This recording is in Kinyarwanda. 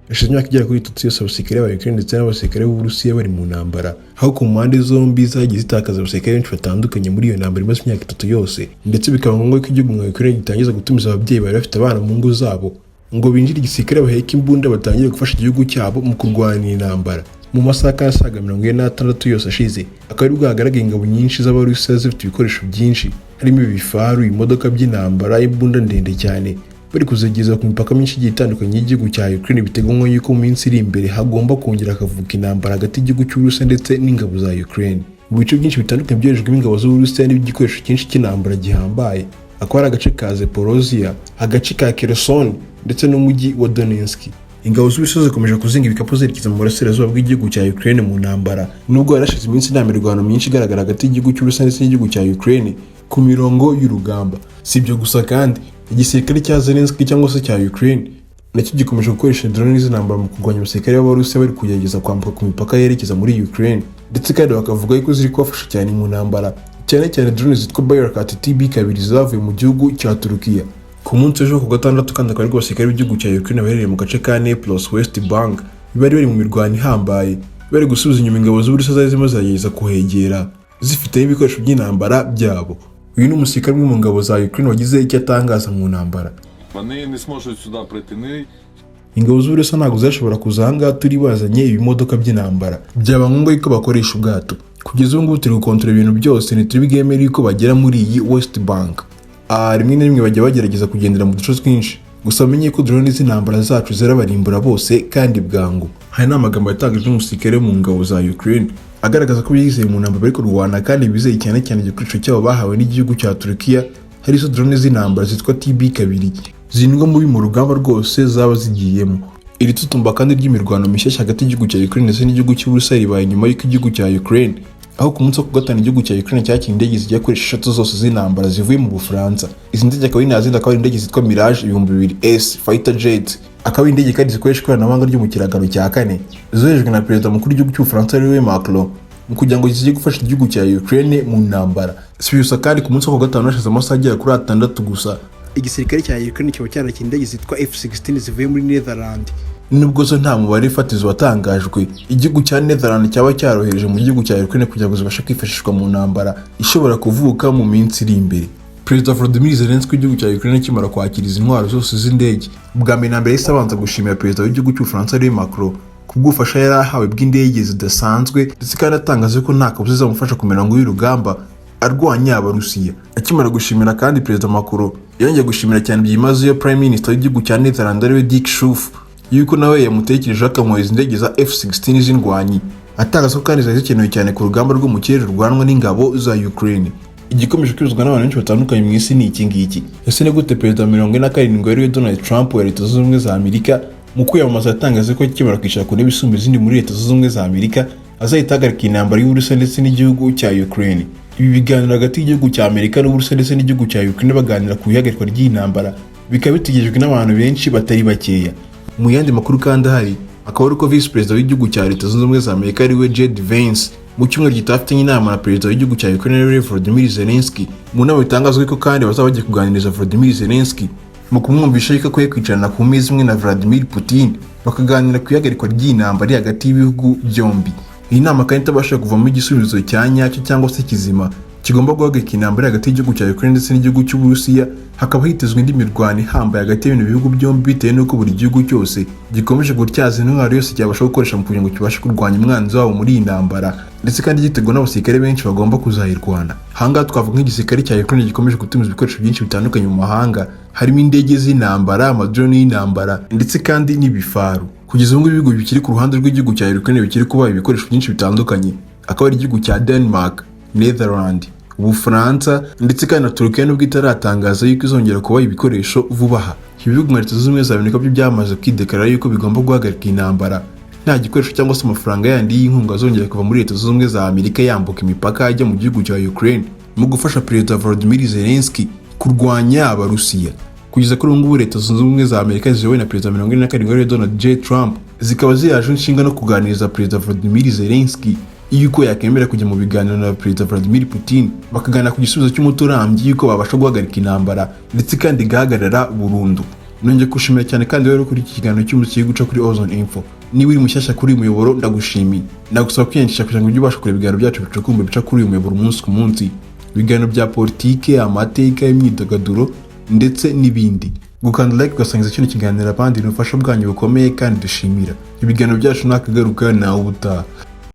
hashize imyaka igera kuri 3 yose abasirikare ba Ukraine ndetse n'abasirikare b'Uburusiya bari mu ntambara, aho ku mpande zombi zagiye zitakaza abasirikare benshi batandukanye muri iyo ntambara imaze imyaka 3 yose, ndetse bikaba ngombwa ko igihugu nka Ukraine gitangiza gutumiza ababyeyi bari bafite abana mu ngo zabo ngo binjire igisirikare baheka imbunda batangire gufasha igihugu cyabo mu kurwana intambara. Mu masaha asaga 46 yose ashize akaba ari bwo hagaragaye ingabo nyinshi z'Abarusiya zifite ibikoresho byinshi harimo ibifaru, imodoka by'intambara, imbunda ndende cyane bari kuzigeza ku mipaka myinshi igiye itandukanye y'igihugu cya Ukraine. Biteganywa yuko mu minsi iri imbere hagomba kongera akavuka intambara hagati y'igihugu cy'Uburusiya ndetse n'ingabo za Ukraine. Mu bice byinshi bitandukanye byoherejwemo ingabo z'Uburusiya n'igikoresho cyinshi cy'intambara gihambaye, akaba ari agace ka Zaporozhia, agace ka Kherson ndetse n'umujyi wa Donetsk. Ingabo z'Uburusiya zikomeje kuzinga ibikapu zerekeza mu burasirazuba bw'igihugu cya Ukraine mu ntambara, nubwo yarashize iminsi nta mirwano myinshi igaragara hagati y'igihugu cy'Uburusiya ndetse n'igihugu cya Ukraine ku mirongo y'urugamba. Si ibyo gusa kandi igisirikare cya Zelensky cyangwa se cya Ukraine nacyo gikomeje gukoresha drone z'intambara mu kurwanya abasirikare b'Abarusiya bari kugerageza kwambuka ku mipaka yerekeza muri Ukraine, ndetse kandi bakavuga yuko ziri kubafasha cyane mu ntambara, cyane cyane drone zitwa Bayraktar TB2 zavuye mu gihugu cya Turukiya. Ku munsi w'ejo ku gatandatu kandi akaba ari abasirikare b'igihugu cya Ukraine baherereye mu gace ka Nepros West Bank bari mu mirwano ihambaye, bari gusubiza inyuma ingabo z'Uburusiya zari zirimo ziragerageza kuhegera zifite ibikoresho by'intambara byabo. Uyu ni umusirikare umwe mu ngabo za Ukraine wagize icyo atangaza mu ntambara. Ingabo z'Uburusiya ntabwo zashobora kuza aha ngaha turi bazanye ibimodoka by'intambara, byaba ngombwa yuko bakoresha ubwato. Kugeza ubu ngubu turi gukontorora ibintu byose, ntitubigeme yuko bagera muri iyi West Bank. Rimwe na rimwe bajya bagerageza kugendera mu duce twinshi, gusa amenye ko drone z'intambara zacu zirabarimbura bose kandi bwangu. Hari n'amagambo yatangajwe n'umusirikare mu ngabo za Ukraine agaragaza ko bizeye mu ntambara bari kurwana kandi bizeye cyane cyane igikoresho cyabo bahawe n'igihugu cya Turukiya, hari izo drone z'intambara zitwa TB2 zindwa mu rugamba rwose zaba zigiyemo. Iri tutumba kandi ry'imirwano mishyashya hagati y'igihugu cya Ukraine ndetse n'igihugu cy'Uburusiya ribaye nyuma y'uko igihugu cya Ukraine, aho ku munsi wo gatanu igihugu cya Ukraine cyakira indege zijya kuri 6 zose z'intambara zivuye mu Bufaransa. Izi ndege akaba ari nazindi akaba ari indege zitwa Mirage 2000S fighter jet, akaba ari indege kandi zikoresha ikoranabuhanga ryo mu kiragano cya 4 zoherejwe na perezida mukuru w'igihugu cy'Ubufaransa Emmanuel Macron mu kugira ngo zijye gufasha igihugu cya Ukraine mu ntambara. Si gusa kandi ku munsi wo gatanu hashize amasaha agera kuri 6 gusa igisirikare cya Ukraine kiba cyarakira indege zitwa F-16 zivuye muri Netherlands. Nubwo zo nta mubare fatizo watangajwe, igihugu cya Netherlands cyaba cyarohereje mu gihugu cya Ukraine kugira ngo zibashe kwifashishwa mu ntambara ishobora kuvuka mu minsi iri imbere. Perezida Volodymyr Zelensky w'igihugu cya Ukraine kimara kwakira izi ntwaro zose z'indege, bwa mbere na mbere yahise abanza gushimira perezida w'igihugu cy'Ubufaransa Emmanuel Macron kubw'ubufasha yari ahawe bw'indege zidasanzwe, ndetse kandi atangaza ko nta kabuza zamufasha ku mirongo y'urugamba arwanya Abarusiya. Akimara gushimira kandi perezida Macron yongeye gushimira cyane byimazeyo Prime Minister w'igihugu cya Netherlands ariwe Dick Schoof yuko nawe yamutekereje akamuhereza indege za F-16 z'indwanyi, atangaza ko kandi zari zikenewe cyane ku rugamba rwo mu kirere rwanwa n'ingabo za Ukraine. Igikomeje kwizwa n'abantu benshi batandukanye mu isi ni iki ngiki: ese ni gute perezida 47 ariwe Donald Trump wa Leta Zunze Ubumwe za Amerika mu kwiyamamaza yatangaza ko akimara kwicara ku ntebe isumba izindi muri Leta Zunze Ubumwe za Amerika azahita ahagarika intambara y'Uburusiya ndetse n'igihugu cya Ukraine? Ibi biganiro hagati y'igihugu cya Amerika n'Uburusiya ndetse n'igihugu cya Ukraine baganira ku ihagarikwa ry'intambara bikaba bitegerejwe n'abantu benshi batari bakeya. Mu yandi makuru kandi ahari akaba ari uko Vice President w'igihugu cya Leta Zunze Ubumwe za Amerika ariwe JD Vance mu cyumweru gitafitanye inama na perezida w'igihugu cya Ukraine Volodymyr Zelensky. Mu nama bitangazwe ko kandi bazaba bagiye kuganiriza Volodymyr Zelensky mu kumwumvisha yuko akwiye kwicarana ku meza imwe na Vladimir Putin bakaganira ku ihagarikwa ry'intambara hagati y'ibihugu byombi. Iyi nama kandi itabasha kuvamo igisubizo cya nyacyo cyangwa se kizima kigomba guhagarika intambara hagati y'igihugu cya Ukraine ndetse n'igihugu cy'Uburusiya, hakaba hitezwe indi mirwano ihambaye hagati y'ibintu bihugu byombi bitewe n'uko buri gihugu cyose gikomeje gutyaza intwaro yose cyabasha gukoresha mu kugira ngo kibashe kurwanya umwanzi wabo muri iyi ntambara, ndetse kandi gitegwa n'abasirikare benshi bagomba kuzayirwana. Ahangaha twavuga nk'igisirikare cya Ukraine gikomeje gutumiza ibikoresho byinshi bitandukanye mu mahanga, harimo indege z'intambara, amadrone y'intambara ndetse kandi n'ibifaru. Kugeza ubu ibihugu bikiri ku ruhande rw'igihugu cya Ukraine bikiri kubaha ibikoresho byinshi bitandukanye akaba ari igihugu cya Denmark, Netherlands, Ubufaransa ndetse kandi na Turukiya nubwo itaratangaza yuko izongera kubaha ibikoresho vuba aha. Ibihugu nka Leta Zunze Ubumwe za Amerika byo byamaze kwidekarara yuko bigomba guhagarika intambara nta gikoresho cyangwa se amafaranga yandi y'inkunga azongera kuva muri Leta Zunze Ubumwe za Amerika yambuka imipaka ajya mu gihugu cya Ukraine mu gufasha perezida Volodymyr Zelensky kurwanya Abarusiya. Kugeza kuri ubu ngubu Leta Zunze Ubumwe za Amerika ziyobowe na perezida 47 Donald J. Trump zikaba ziyaje inshinga no kuganiriza perezida Volodymyr Zelensky yuko yakemera kujya mu biganiro na perezida Vladimir Putin bakaganira ku gisubizo cy'umuturambyi yuko babasha guhagarika intambara ndetse kandi gahagarara burundu. nongeye kushimira cyane kandi rero kuri iki kiganiro cy'umuziki guca kuri Ozone Info. Niba uri mushyashya kuri uyu muyoboro ndagushimiye, ndagusaba kwiyandikisha kugira ngo ujye ubasha kureba ibiganiro byacu bicukumbuye bica kuri uyu muyoboro umunsi ku munsi, ibiganiro bya politike, amateka, imyidagaduro ndetse n'ibindi. Gukanda like ugasangiza kino kiganiro abandi ni ubufasha bwanyu bukomeye kandi dushimira. Ibiganiro byacu nakagaruka nawe ubutaha.